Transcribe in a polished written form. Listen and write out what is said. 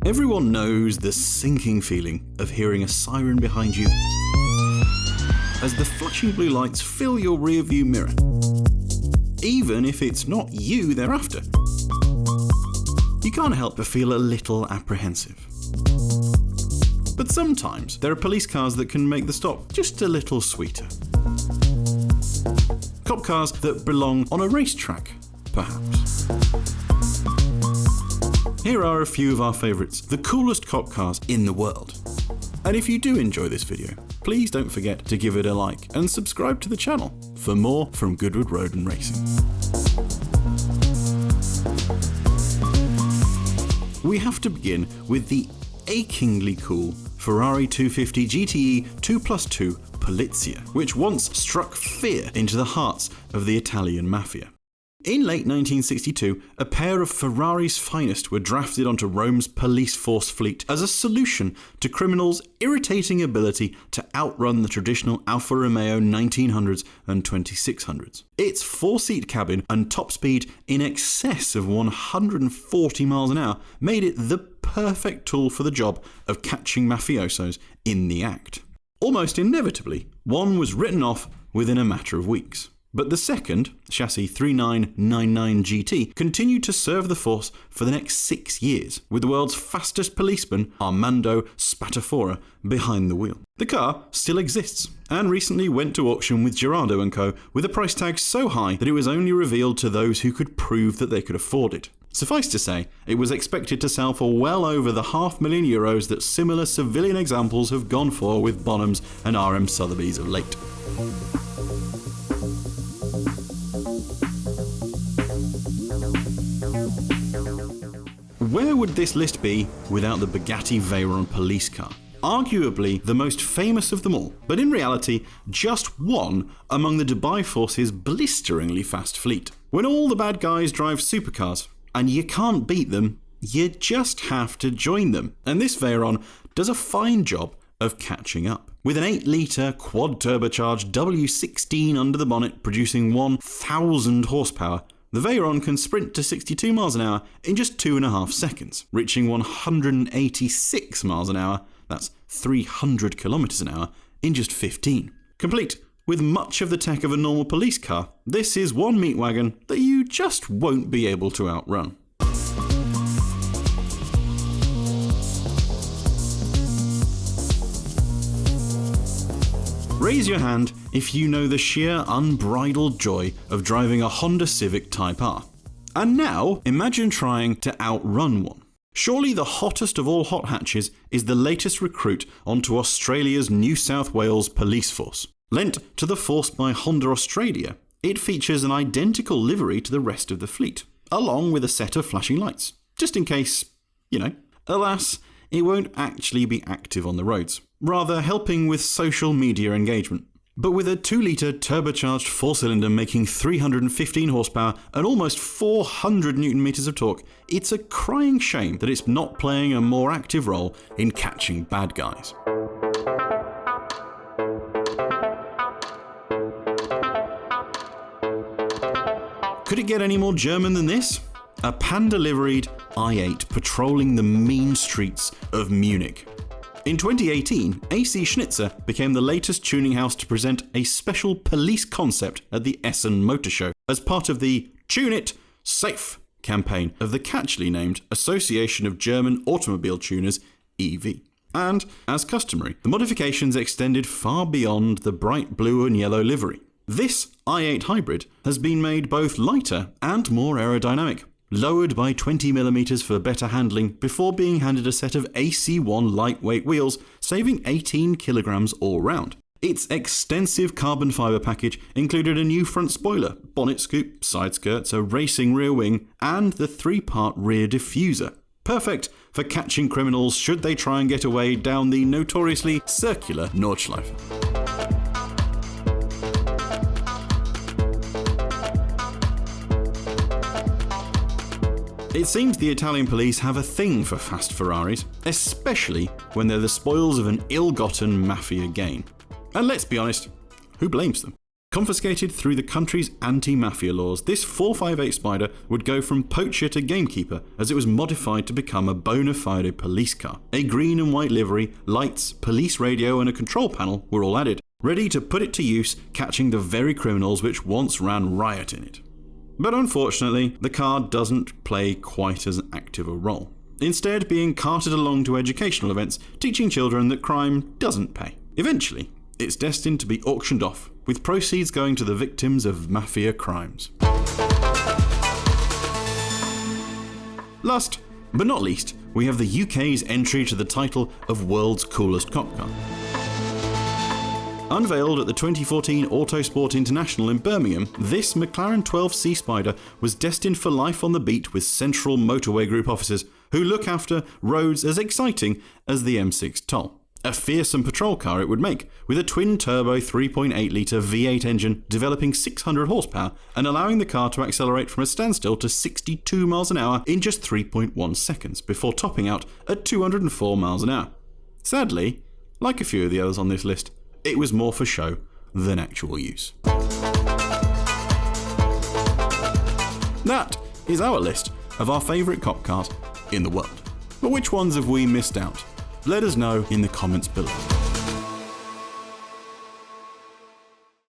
Everyone knows the sinking feeling of hearing a siren behind you as the flashing blue lights fill your rearview mirror, even if it's not you they're after. You can't help but feel a little apprehensive. But sometimes there are police cars that can make the stop just a little sweeter. Cop cars that belong on a racetrack, perhaps. Here are a few of our favourites, the coolest cop cars in the world. And if you do enjoy this video, please don't forget to give it a like and subscribe to the channel for more from Goodwood Road and Racing. We have to begin with the achingly cool Ferrari 250 GTE 2+2 Polizia, which once struck fear into the hearts of the Italian Mafia. In late 1962, a pair of Ferrari's finest were drafted onto Rome's police force fleet as a solution to criminals' irritating ability to outrun the traditional Alfa Romeo 1900s and 2600s. Its four-seat cabin and top speed in excess of 140 miles an hour made it the perfect tool for the job of catching mafiosos in the act. Almost inevitably, one was written off within a matter of weeks. But the second, chassis 3999 GT, continued to serve the force for the next 6 years, with the world's fastest policeman, Armando Spatafora, behind the wheel. The car still exists, and recently went to auction with Gerardo & Co. with a price tag so high that it was only revealed to those who could prove that they could afford it. Suffice to say, it was expected to sell for well over the €500,000 that similar civilian examples have gone for with Bonhams and RM Sotheby's of late. Where would this list be without the Bugatti Veyron police car? Arguably the most famous of them all, but in reality just one among the Dubai Force's blisteringly fast fleet. When all the bad guys drive supercars, and you can't beat them, you just have to join them. And this Veyron does a fine job of catching up. With an 8-litre quad-turbocharged W16 under the bonnet producing 1,000 horsepower, the Veyron can sprint to 62 miles an hour in just 2.5 seconds, reaching 186 miles an hour, that's 300 kilometers an hour, in just 15. Complete with much of the tech of a normal police car, this is one meat wagon that you just won't be able to outrun. Raise your hand if you know the sheer unbridled joy of driving a Honda Civic Type R. And now, imagine trying to outrun one. Surely the hottest of all hot hatches is the latest recruit onto Australia's New South Wales police force. Lent to the force by Honda Australia, it features an identical livery to the rest of the fleet, along with a set of flashing lights, just in case, Alas, it won't actually be active on the roads, rather helping with social media engagement. But with a 2-litre turbocharged 4-cylinder making 315 horsepower and almost 400 Nm of torque, it's a crying shame that it's not playing a more active role in catching bad guys. Could it get any more German than this? A Panda-liveried i8 patrolling the mean streets of Munich. In 2018, AC Schnitzer became the latest tuning house to present a special police concept at the Essen Motor Show as part of the Tune It Safe campaign of the catchily named Association of German Automobile Tuners, EV. And, as customary, the modifications extended far beyond the bright blue and yellow livery. This i8 hybrid has been made both lighter and more aerodynamic, lowered by 20mm for better handling before being handed a set of AC1 lightweight wheels, saving 18 kilograms all round. Its extensive carbon fibre package included a new front spoiler, bonnet scoop, side skirts, a racing rear wing, and the 3-part rear diffuser. Perfect for catching criminals should they try and get away down the notoriously circular Nordschleife. It seems the Italian police have a thing for fast Ferraris, especially when they're the spoils of an ill-gotten Mafia gain. And let's be honest, who blames them? Confiscated through the country's anti-mafia laws, this 458 Spider would go from poacher to gamekeeper as it was modified to become a bona fide police car. A green and white livery, lights, police radio and a control panel were all added, ready to put it to use, catching the very criminals which once ran riot in it. But unfortunately, the car doesn't play quite as active a role, instead being carted along to educational events, teaching children that crime doesn't pay. Eventually, it's destined to be auctioned off, with proceeds going to the victims of mafia crimes. Last, but not least, we have the UK's entry to the title of World's Coolest Cop Car. Unveiled at the 2014 Autosport International in Birmingham, this McLaren 12C Spider was destined for life on the beat with Central Motorway Group officers who look after roads as exciting as the M6 toll. A fearsome patrol car it would make, with a twin-turbo 3.8-litre V8 engine developing 600 horsepower and allowing the car to accelerate from a standstill to 62 miles an hour in just 3.1 seconds, before topping out at 204 miles an hour. Sadly, like a few of the others on this list, it was more for show than actual use. That is our list of our favourite cop cars in the world. But which ones have we missed out? Let us know in the comments below.